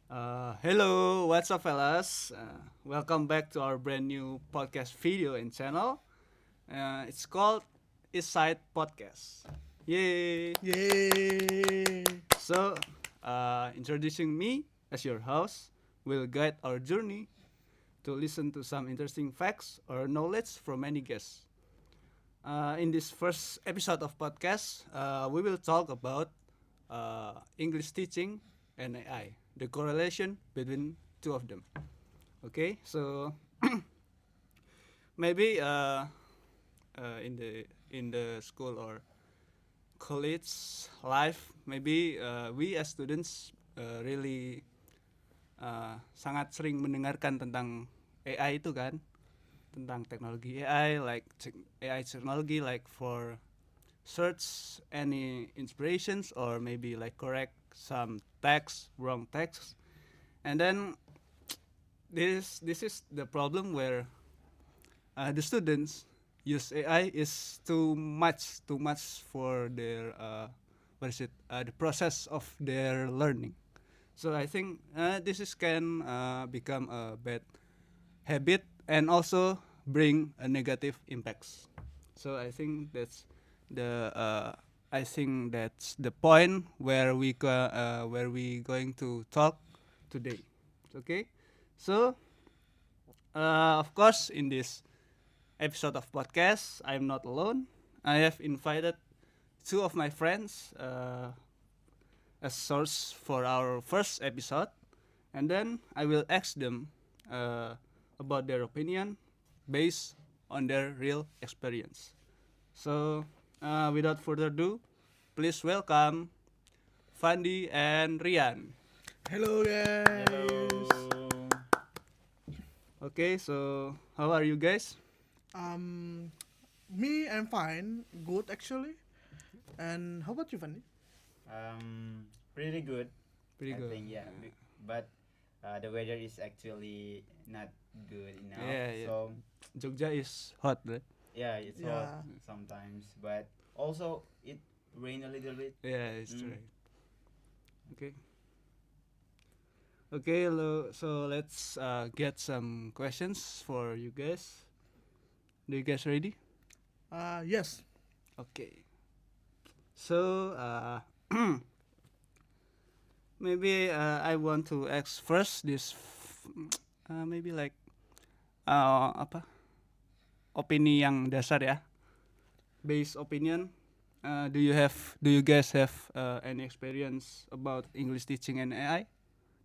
Hello, what's up, fellas? Welcome back to our brand new podcast video and channel. It's called East Side Podcast. Yay! Yay! Introducing me as your host will guide our journey to listen to some interesting facts or knowledge from many guests. In this first episode of podcast, we will talk about English teaching and AI, the correlation between two of them. Okay, so maybe in the school or college life, maybe we as students really sangat sering mendengarkan tentang AI itu kan, tentang teknologi AI, like AI technology, like for search any inspirations or maybe like correct some text, wrong text, and then this is the problem where the students use AI is too much for their what is it the process of their learning. So I think this is can become a bad habit and also bring a negative impacts. So I think that's the point where we going to talk today. Okay, so of course in this episode of podcast I'm not alone. I have invited two of my friends as source for our first episode, and then I will ask them uh, about their opinion based on their real experience. So, without further ado, please welcome Fandi and Rian. Hello guys. Hello. Okay, so how are you guys? Um, Me, I'm fine, good actually. And how about you, Fanny? Pretty good. Pretty I good. think but the weather is actually not good enough. Yeah, yeah. So Jogja is hot, right? yeah, it's hot Yeah. sometimes, but also it rain a little bit. Yeah, it's Mm. right. Okay. Okay, hello. So let's get some questions for you guys. Do you guys ready? Yes. Okay. So maybe I want to ask first this maybe like apa opini yang dasar ya, base opinion. Do you guys have any experience about English teaching and AI,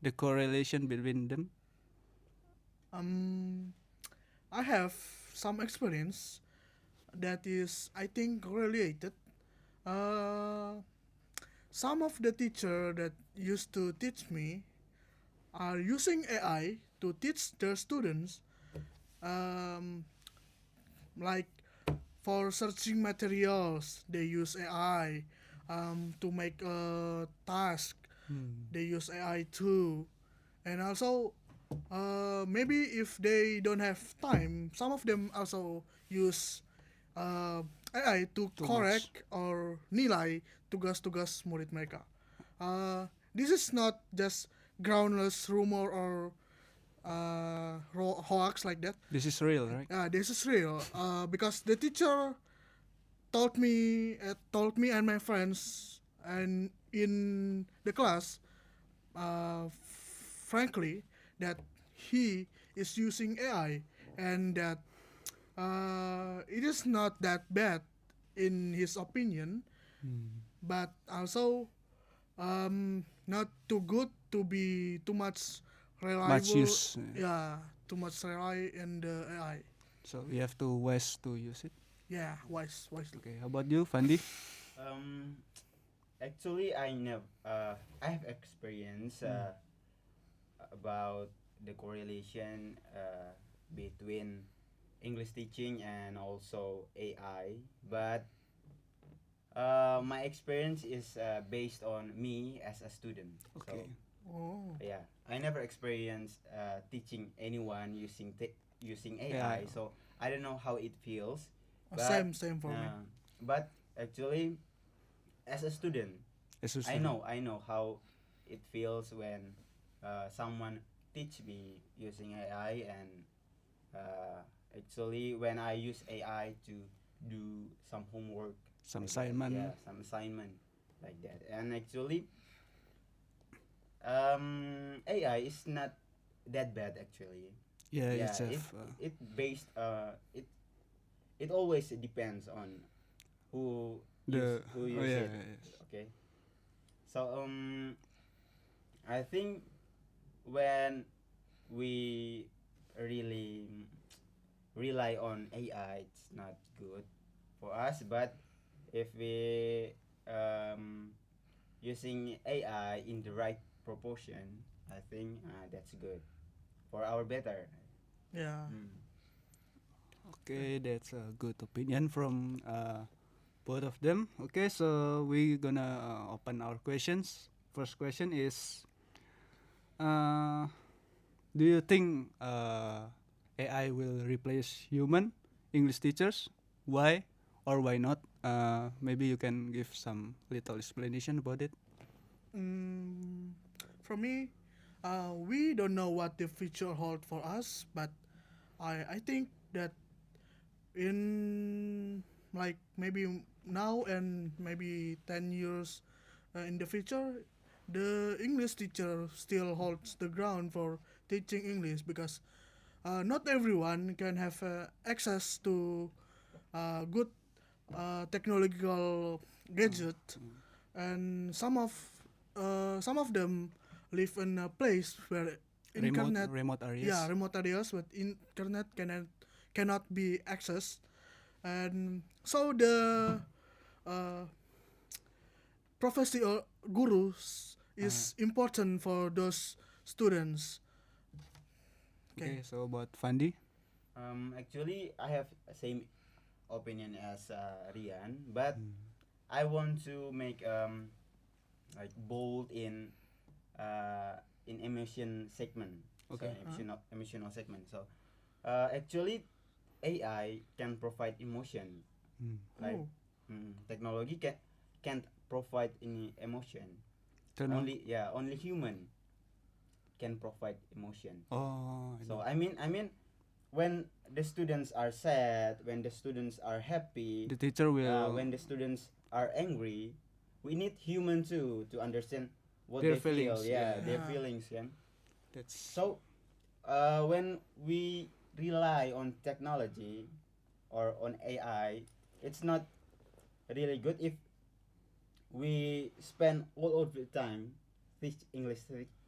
the correlation between them? Um, I have some experience that is, I think, related. Uh, some of the teacher that used to teach me are using AI to teach their students. Um, like for searching materials, they use AI. To make a task, they use AI too. And also, maybe if they don't have time, some of them also use AI to Too much. correct or nilai tugas-tugas murid mereka. This is not just groundless rumor or hoax like that. This is real, right? This is real. Because the teacher told me and my friends and in the class, frankly, that he is using AI and that it is not that bad in his opinion, but also not too good to be too much Much reliable. use. Yeah, too much rely in the AI. So we have to wise to use it. Yeah, wisely. Okay, how about you, Fandi? Um, Actually, I have experience about the correlation between English teaching and also AI, but my experience is based on me as a student. Okay. So Oh, yeah, I never experienced teaching anyone using AI. AI, so I don't know how it feels. same for me. But actually, as a student, As a I student. know how it feels when someone teach me using AI, and actually when I use AI to do some homework, Some like that, assignment. yeah, some assignment like that. And actually, AI is not that bad actually. Yeah, Yeah, it's have it based it always depends on who the who oh use yeah, it. yes. Okay, so I think when we really rely on AI, it's not good for us. But if we using AI in the right proportion, I think that's good for our better. Yeah. Mm. Okay, that's a good opinion from both of them. Okay, so we gonna open our questions. First question is, uh, do you think AI will replace human English teachers? Why or why not? Maybe you can give some little explanation about it. Mm, for me, we don't know what the future hold for us, but I think that in like maybe now and maybe 10 years in the future, the English teacher still holds the ground for teaching English, because not everyone can have access to good technological gadget, and some of them live in a place where Remote internet, remote areas. yeah, remote areas with internet cannot be accessed, and so the uh, prophecy or gurus is important for those students. Okay. Okay, so about Fandi. Actually, I have same opinion as Rian, but I want to make like bold in emotion segment. So Okay. emotional segment. So actually, AI can provide emotion. Mm. Like Oh. technology can't provide any emotion. Turn on. Only human can provide emotion. Oh, I So know. I mean when the students are sad, when the students are happy, The teacher will when the students are angry, we need human too to understand what their they feel. feelings. Yeah, Yeah, their Yeah. feelings. Yeah. that's So when we rely on technology or on AI, it's not really good if we spend all of the time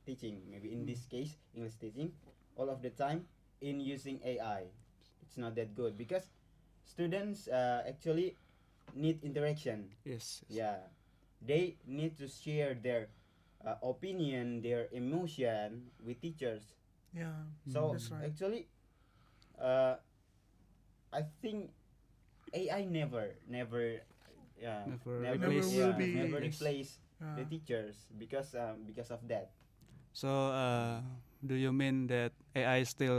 teaching. Maybe in this case, English teaching, all of the time in using AI. It's not that good because students actually need interaction. yes. Yeah, they need to share their opinion, their emotion with teachers. Yeah, So that's right. actually, uh, I think AI Never Never replace. will never be. replace the Uh, teachers because of that. So, do you mean that AI is still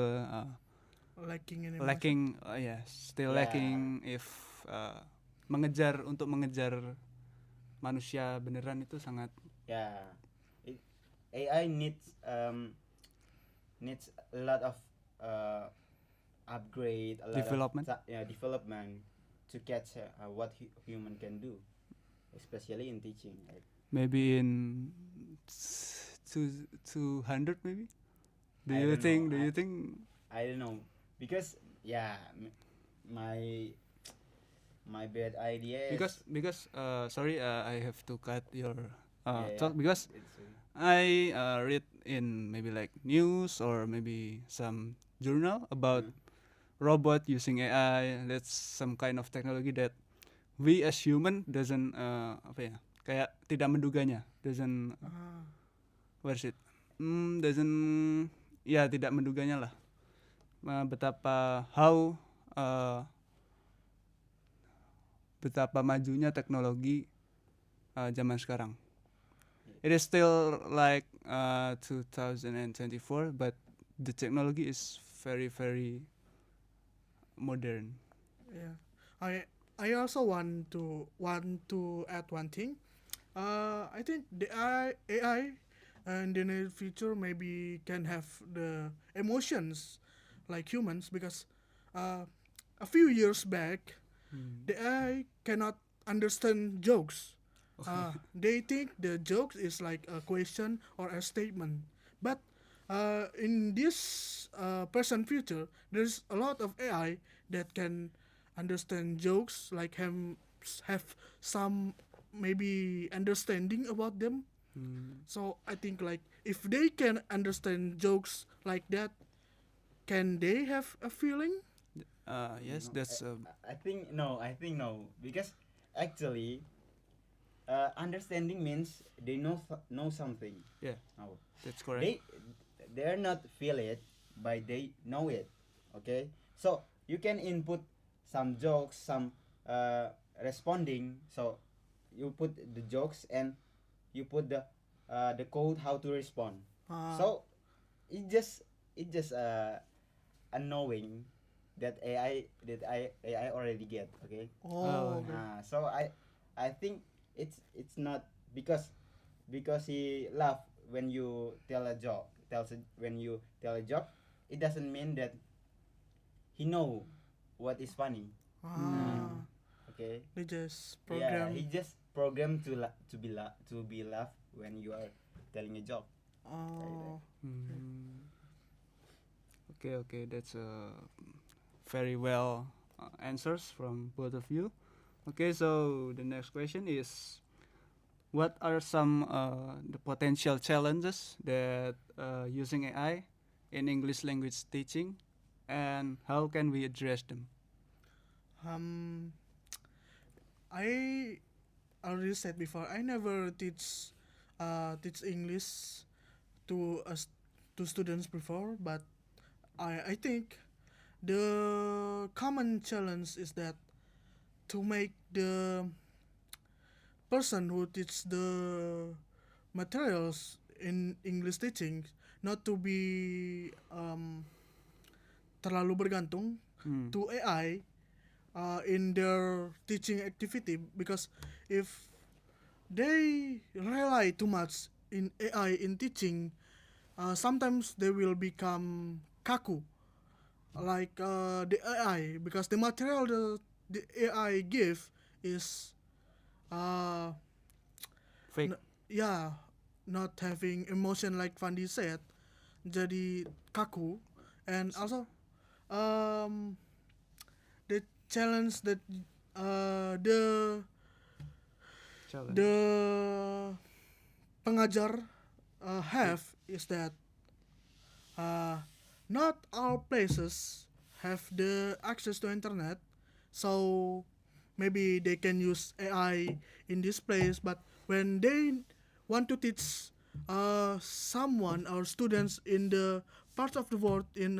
lacking in emotion. lacking? Yeah, still Yeah, lacking if uh, untuk mengejar manusia beneran itu sangat yeah. It, AI needs a lot of uh, upgrade, a lot of development. development to catch what human can do, especially in teaching. Right? Maybe in 200 maybe. Do I you don't know. think? Do you think? I don't know because yeah, my my bad idea is Because sorry, I have to cut your yeah. talk because It's I read in maybe like news or maybe some journal about uh, robot using AI. That's some kind of technology that we as human doesn't apa ya, kayak tidak menduganya, doesn't Ah, what is it, doesn't, ya tidak menduganya lah. Betapa betapa majunya teknologi zaman sekarang. It is still like 2024, but the technology is very very modern. yeah. I also want to add one thing. I think the AI and in the future maybe can have the emotions like humans, because uh, a few years back Hmm. the AI cannot understand jokes. Okay. They think the joke is like a question or a statement. But in this present future, there's a lot of AI that can understand jokes, like have some maybe understanding about them. Hmm. So I think like if they can understand jokes like that, can they have a feeling? Yes, No, that's I think no. I think no because actually, understanding means they know something. yeah, No, that's correct. they they're not feel it, but they know it. Okay, so you can input some jokes, some responding. So you put the jokes and you put the code how to respond. Uh, So it just unknowing that AI already get. Okay, Oh, oh, okay. so I think it's not because he laugh when you tell a joke when you tell a joke, it doesn't mean that he know what is funny. hmm. Ah, Okay, they just yeah, he program. just programmed to be laugh when you are telling a joke like that. Oh, okay. Hmm. Okay, okay, that's very well answers from both of you. Okay, so the next question is, what are some the potential challenges that using AI in English language teaching, and how can we address them? Um, I already said before, I never teach English to us to students before, but I think the common challenge is that to make the person who teach the materials in English teaching not to be terlalu bergantung Hmm. to AI in their teaching activity, because if they rely too much in AI in teaching, sometimes they will become kaku, like the AI, because the material the AI give is uh, Fake. yeah, not having emotion like Fandi said, jadi kaku. And also um, the challenge that the Challenge. the pengajar Yeah. have is that uh, not all places have the access to internet, so maybe they can use AI in this place. But when they want to teach someone or students in the parts of the world in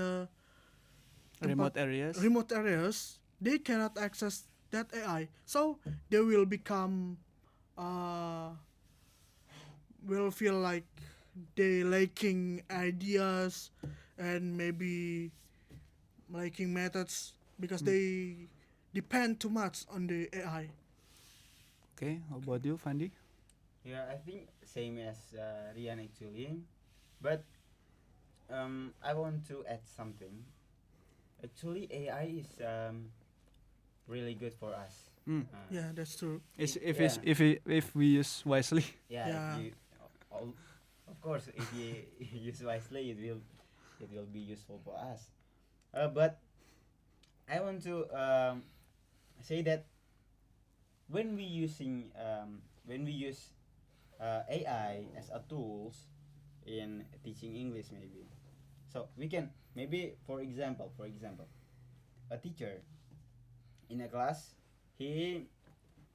tempat Remote areas. remote areas, they cannot access that AI, so they will become uh, will feel like they lacking ideas and maybe lacking methods because Hmm. they depend too much on the AI. Okay, how about you, Fandi? Yeah, I think same as Rian actually, but I want to add something. Actually, AI is really good for us. Hmm. Yeah, that's true. It's, If yeah, if we use wisely. yeah, if Yeah. you all, of course, if you use wisely, it will be useful for us. But I want to say that when we use AI as a tools in teaching English, maybe so we can maybe for example a teacher in a class, he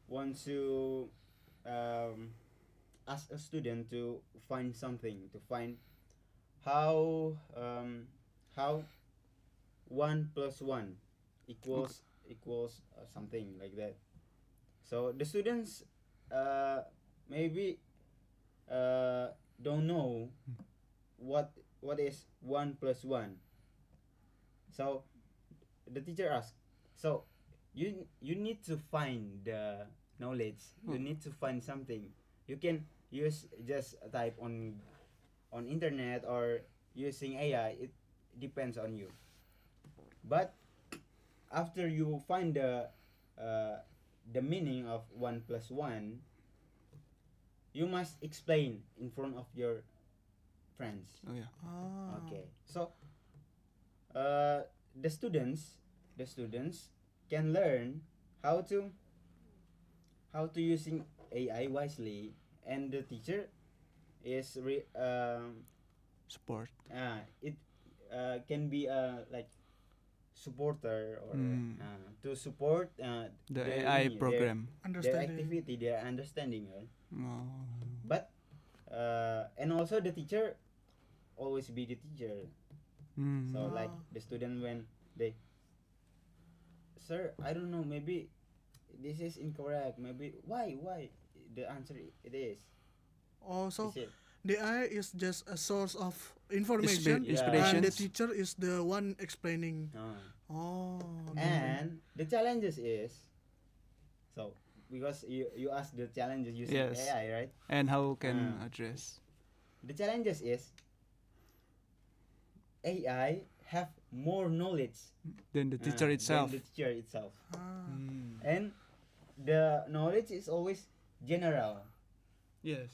wants to um, ask a student to find something, to find how how 1 plus 1 Okay. equals something like that. So the students uh, maybe uh, don't know what what is 1 plus 1. So the teacher asks, so you need to find the knowledge, you Oh. need to find something. You can use just type on on internet or using AI, it depends on you. But after you find the meaning of 1 plus 1, you must explain in front of your friends. Oh yeah. Ah. Okay, so the students can learn how to using AI wisely, and the teacher is Support. it can be like supporter, or Mm. to support The their AI ini, program. their Understanding. activity, their understanding, right? Oh. But and also the teacher always be the teacher. Mm. So like Ah. the student, when they, sir, I don't know, maybe this is incorrect, maybe why the answer it is. Oh, so Is it? the AI is just a source of information, Yeah. and the Inspirations. teacher is the one explaining. Uh, Oh. and the challenges is, so because you ask the challenges using Yes. AI, right? And how can Ah. address? The challenges is AI have more knowledge Then the teacher itself. than the teacher itself, Ah. Mm. and the knowledge is always general. Yes.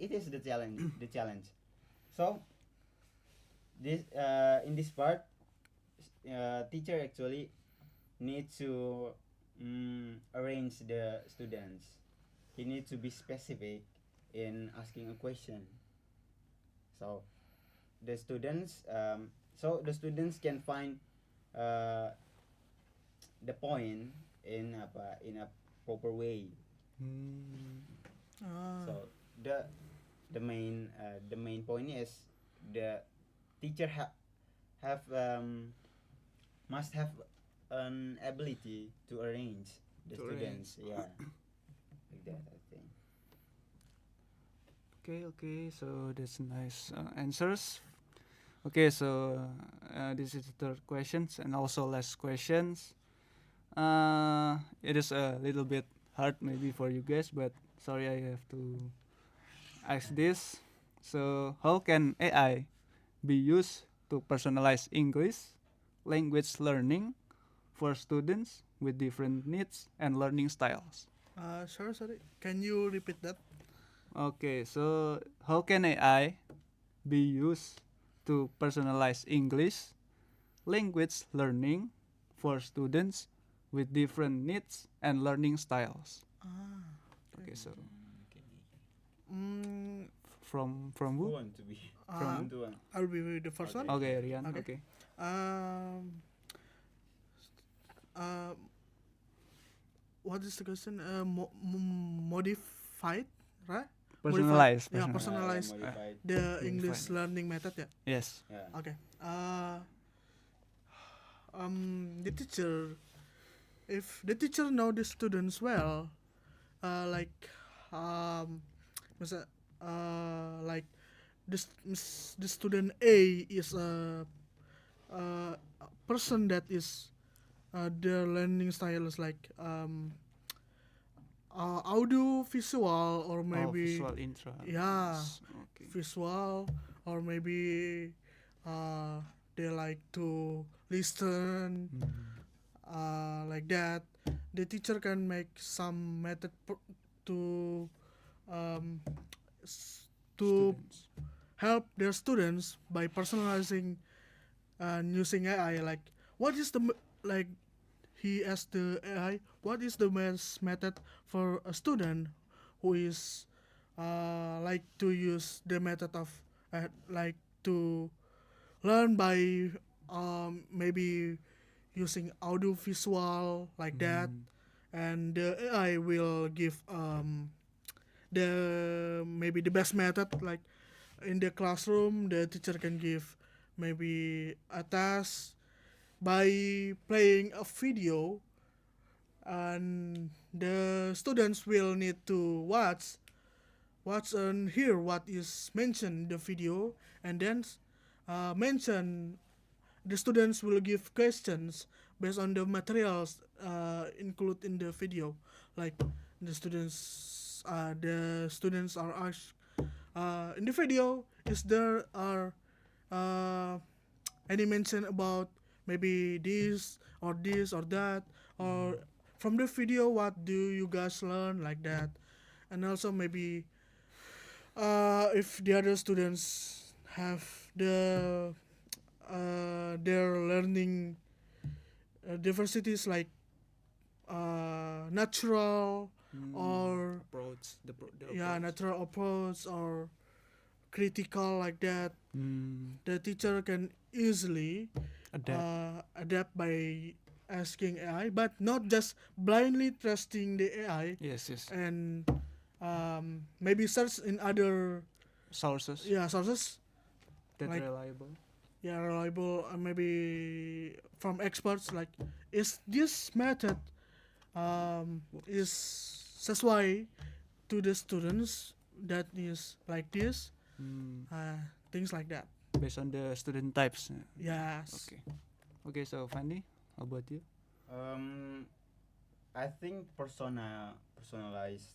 It is the challenge. The challenge. So this in this part, teacher actually need to arrange the students. He needs to be specific in asking a question. So the students can find uh, the point in a proper way. Mm. Ah. So the main point is the teacher have must have an ability to arrange the To students. Yeah, like that, I think. Okay. So that's nice answers. Okay, so this is the third questions and also last questions. It is a little bit hard maybe for you guys, but sorry I have to ask this. So how can AI be used to personalize English language learning for students with different needs and learning styles? Sorry. Can you repeat that? Okay, so how can AI be used to personalize English language learning for students with different needs and learning styles? Ah. Okay, so Okay. Mm, from Who who? want to be? uh, Want to one? I'll be with the first one. Okay, Rian. Okay. Okay. Um. Uh, what is the question? Modified, right? Personalized. Yeah, personalized. personalized. Modified. The Modified. English learning method, yeah. Yes. Yeah. Okay. The teacher, if the teacher know the students well, like, masa, like the student A is a person that is their learning style is like audio visual, or Oh, maybe visual intro. yeah, Okay. visual, or maybe they like to listen, like that. The teacher can make some method to um, to Students. help their students by personalizing and using AI. Like, what is the like he asked the AI, what is the best method for a student who is like to use the method of like to learn by maybe using audio visual, like that. Mm. And the AI will give the maybe the best method, like in the classroom the teacher can give maybe a task by playing a video, and the students will need to watch and hear what is mentioned in the video, and then mention the students will give questions based on the materials included in the video. Like the students are asked in the video, is there are any mention about maybe this or that, or from the video what do you guys learn like that, and also maybe if the other students have their learning diversities like natural or approach the yeah approach. natural approach or critical like that, the teacher can easily adapt by asking AI, but not just blindly trusting the AI Yes, yes. and maybe search in other Sources sources that like reliable. reliable, maybe from experts like is this method is sesuai to the students that is like this, things like that. Based on the student types. Yes. Okay. Okay, so Fandi, how about you? Um, I think personalize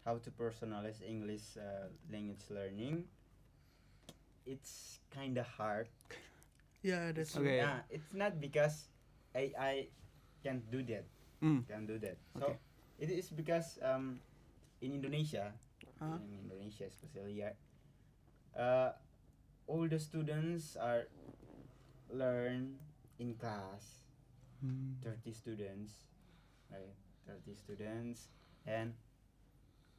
how to personalize English language learning. It's kind of hard. Yeah, that's Okay. Yeah, it's not because AI can't do that. Mm. Can do that. Okay. So it is because in Indonesia, Huh? in Indonesia especially, yeah, all the students are learn in class, 30 students, right? 30 students, and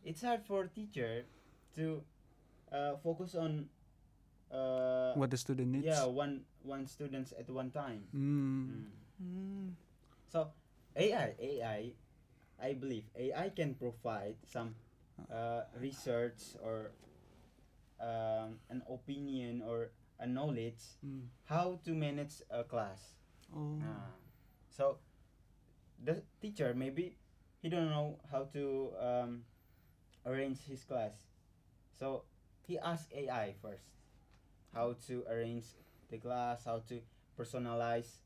it's hard for teacher to focus on What the student needs. yeah one students at one time. Mm. Mm. So I believe AI can provide some research or an opinion or a knowledge Mm. how to manage a class. Oh. So the teacher maybe he don't know how to arrange his class, so he asked AI first how to arrange the class, how to personalize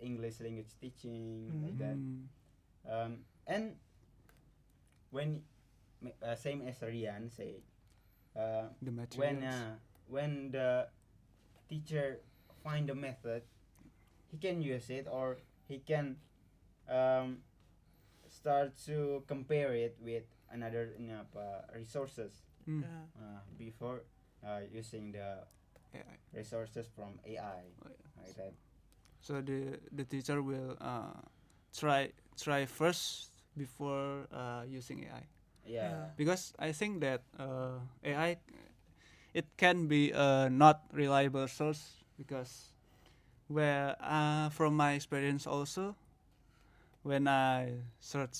English language teaching like that. And when same as Rian say, The materials. when the teacher find a method, he can use it or he can um, start to compare it with another resources Mm. Yeah. before using the AI. resources from AI Oh, yeah. like that. So the teacher will try first before using AI, Yeah. because I think that AI it can be a not reliable source, because where from my experience also, when I search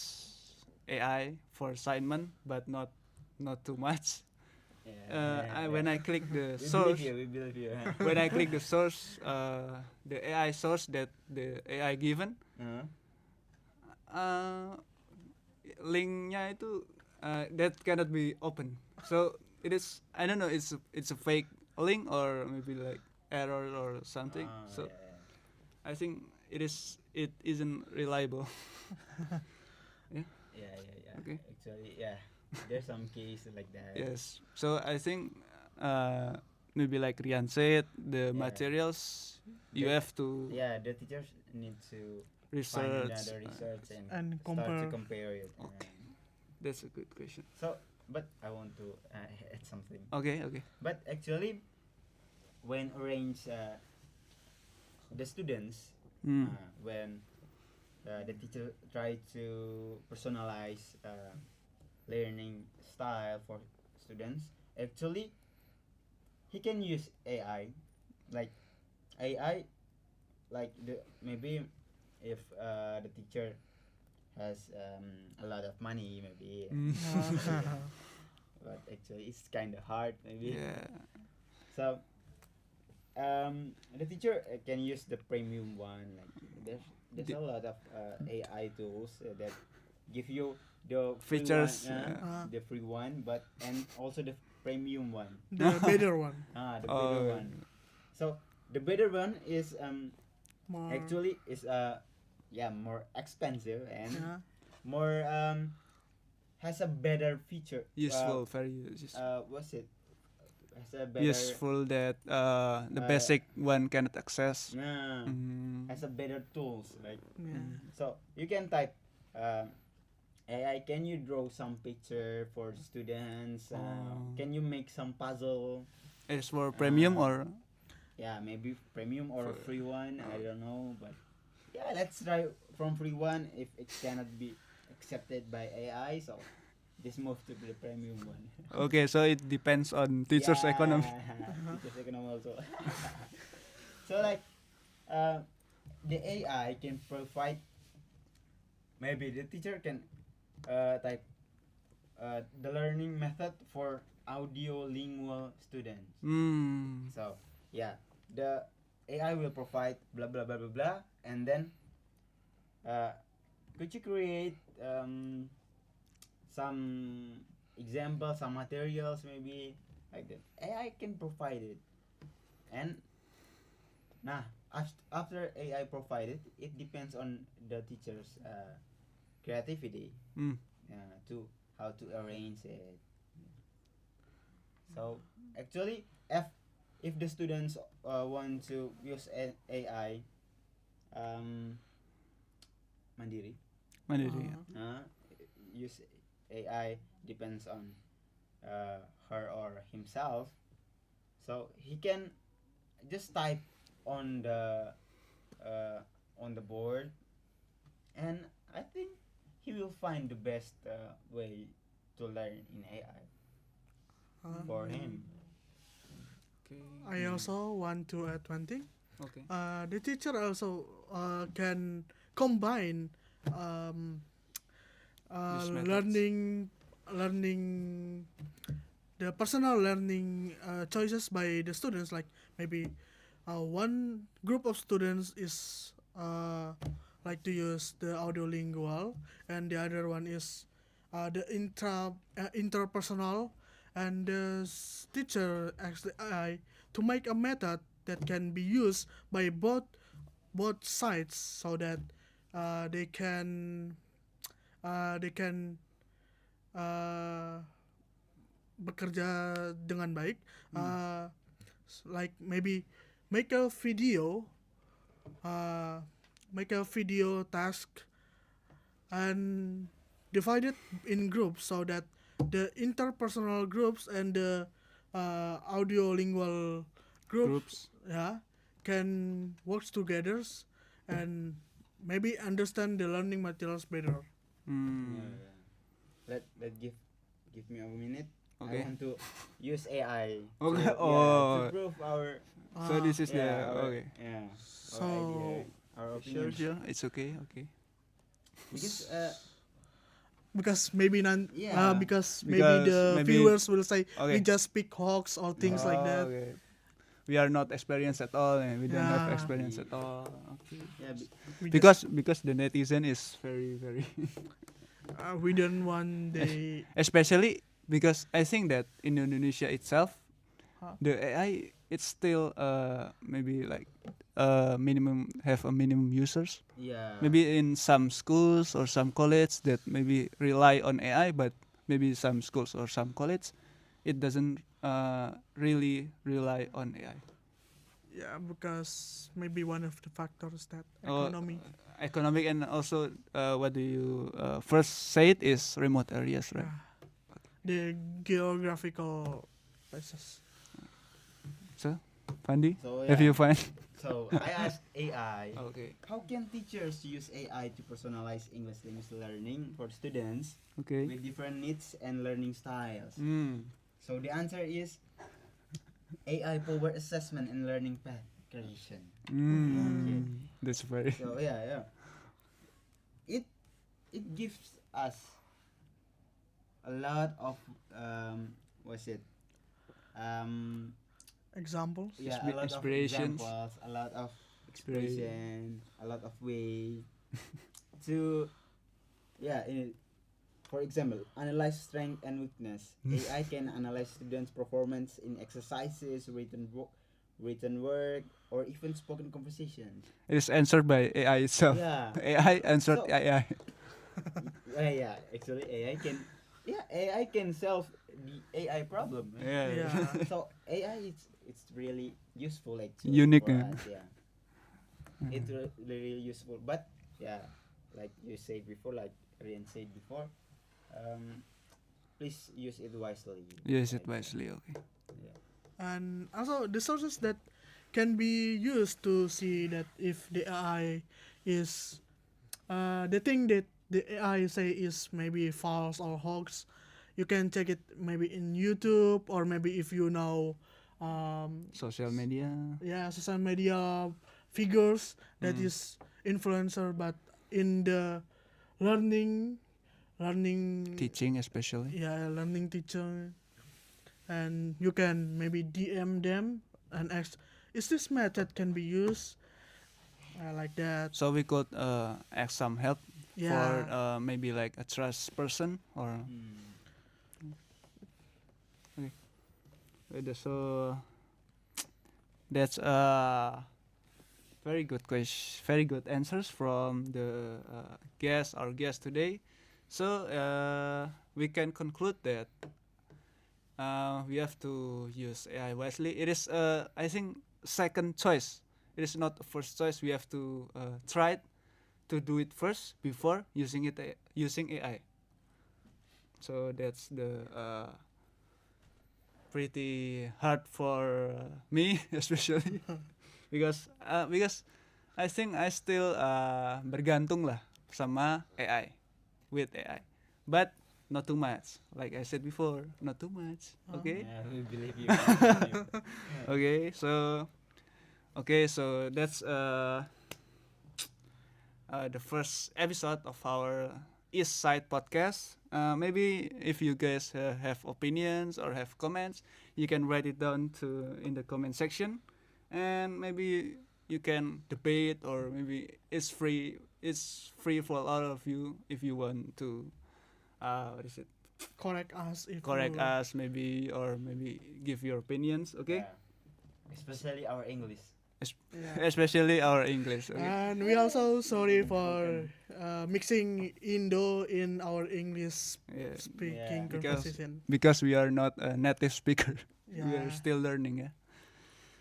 AI for assignment but not too much, when I click the we source, believe you. We believe you. when I click the source, the AI source that the AI given, uh, linknya itu that cannot be open. So it is, I don't know, it's a fake link or maybe like error or something. So I think it isn't reliable. Yeah, yeah. Okay. Actually, yeah. There's some case like that. Yes. So I think maybe like Rian said, the Yeah. materials you The- have to Yeah, the teachers need to find research. another research and And start to compare. compare it. Okay. That's a good question. So, but I want to add something. Okay, okay. But actually, when arrange the students, when the teacher try to personalize learning style for students, actually he can use AI, like AI, like the maybe if the teacher has a lot of money, maybe, but actually it's kind of hard, maybe. Yeah. So the teacher can use the premium one. Like there's a lot of AI tools that give you the free Features, one, yeah. the free one, but and also the premium one. The better one. The better Oh. one. So the better one is More. actually is more expensive and Yeah. more has a better feature. Useful, very useful. What's it? has a better useful that the Uh, basic one cannot access. yeah, Mm. has a better tools, like Yeah. so you can type AI, can you draw some picture for students? Oh. Can you make some puzzle? It's for premium Uh, or Yeah, maybe premium or a For- free one. I don't know, but yeah, let's try from free one. If it cannot be accepted by AI, so just move to the premium one. okay, so it depends on teachers' Yeah, economy. teachers economy also. So like, the AI can provide. Maybe the teacher can type the learning method for audiolingual students. Mm. So yeah, the AI will provide blah blah blah blah blah, and then uh, could you create some examples, some materials, maybe like that. AI can provide it, and nah, after AI provided, it depends on the teacher's creativity Mm. to how to arrange it. So actually, if the students want to use AI, um, mandiri, Mandiri. Uh, use AI depends on her or himself. So he can just type on the board, and I think he will find the best way to learn in AI for him. Okay. I also want to add one thing. Okay. The teacher also can combine um, Use methods. learning the personal learning choices by the students. Like maybe one group of students is like to use the audiolingual, and the other one is the interpersonal, and the teacher asks the AI to make a method that can be used by both sides, so that they can uh, bekerja dengan baik. Like maybe make a video, uh, make a video task, and divide it in groups, so that the interpersonal groups and the audiolingual groups, Groups. yeah, can work together and maybe understand the learning materials better. Mm. Yeah. Let give me a minute. Okay. I want to use AI Okay, to, oh. to prove our So this is yeah, the our, okay. yeah, So our idea, our Sure, opinion. sure. It's okay. Okay. Because because maybe Yeah. because Because maybe the maybe- viewers will say we Okay. just speak hawks or things like Oh, that. Okay. We are not experienced at all, and we don't have Yeah. experience at all. Okay. yeah, We Because the netizen is very we don't want the especially because I think that in Indonesia itself, Huh? the AI it's still maybe like minimum have a minimum users. yeah. Maybe in some schools or some college that maybe rely on AI, but maybe some schools or some college it doesn't really rely on AI. yeah, because maybe one of the factors that Oh, economy. Economic, and also what do you first say it is remote areas, right? The geographical places. So, Fandi, So have you yeah. find? So I asked AI, Okay. how can teachers use AI to personalize English language learning for students Okay. with different needs and learning styles? Mm. So the answer is AI powered assessment and learning path creation. Mm. That's very. So yeah. It gives us a lot of what's it? Examples. Yeah, Inspi- a lot inspirations. of examples, a lot of expression, a lot of way to for example, analyze strength and weakness. AI can analyze students' performance in exercises, written work, or even spoken conversations. It is answered by AI itself. Yeah. AI answered So- AI. Yeah, actually AI can yeah, AI can solve the AI problem. Yeah. Yeah. So AI it's really useful actually Unique, for yeah. us. Yeah, it's really useful. But yeah, like you said before, like Rian said before, um, please use it wisely. Use it Like, wisely. Okay. yeah. And also the sources that can be used to see that if the AI is the thing that the AI say is maybe false or hoax, you can check it maybe in YouTube, or maybe if you know, Social media, yeah, social media figures that Mm. is influencer, but in the learning, learning, teaching especially. yeah, learning teacher, and you can maybe DM them and ask, is this method can be used, like that. So we could ask some help for Yeah. maybe like a trust person or Hmm. so that's very good question, very good answers from the our guest today. So we can conclude that we have to use AI wisely. It is I think second choice. It is not the first choice. We have to try to do it first before using using AI. So that's the pretty hard for me especially because I think I still bergantung lah sama AI with AI, but not too much. Like I said before, not too much. Okay. Yeah, we believe you. We believe you. Okay. So that's the first episode of our East Side podcast. Maybe if you guys have opinions or have comments, you can write it down to in the comment section, and maybe you can debate, or maybe it's free. It's free for all of you if you want to. What is it? Correct us if Correct you, us, maybe, or maybe give your opinions. Okay. Yeah. Especially our English. yeah. Especially our English. Okay. And we also sorry for mixing Indo in our English Yeah. speaking Yeah. conversation. Because we are not a native speaker. We are Yeah. still learning, yeah.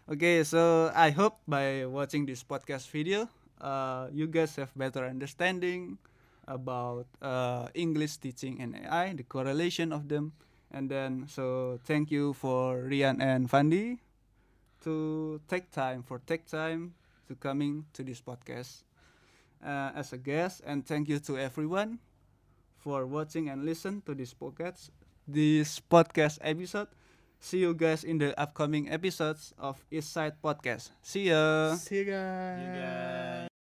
Okay, so I hope by watching this podcast video, you guys have better understanding about English teaching and AI, the correlation of them, and then so thank you for Rian and Fandi to take time to coming to this podcast as a guest, and thank you to everyone for watching and listen to this podcast episode. See you guys in the upcoming episodes of East Side Podcast. See ya. See you You guys. guys.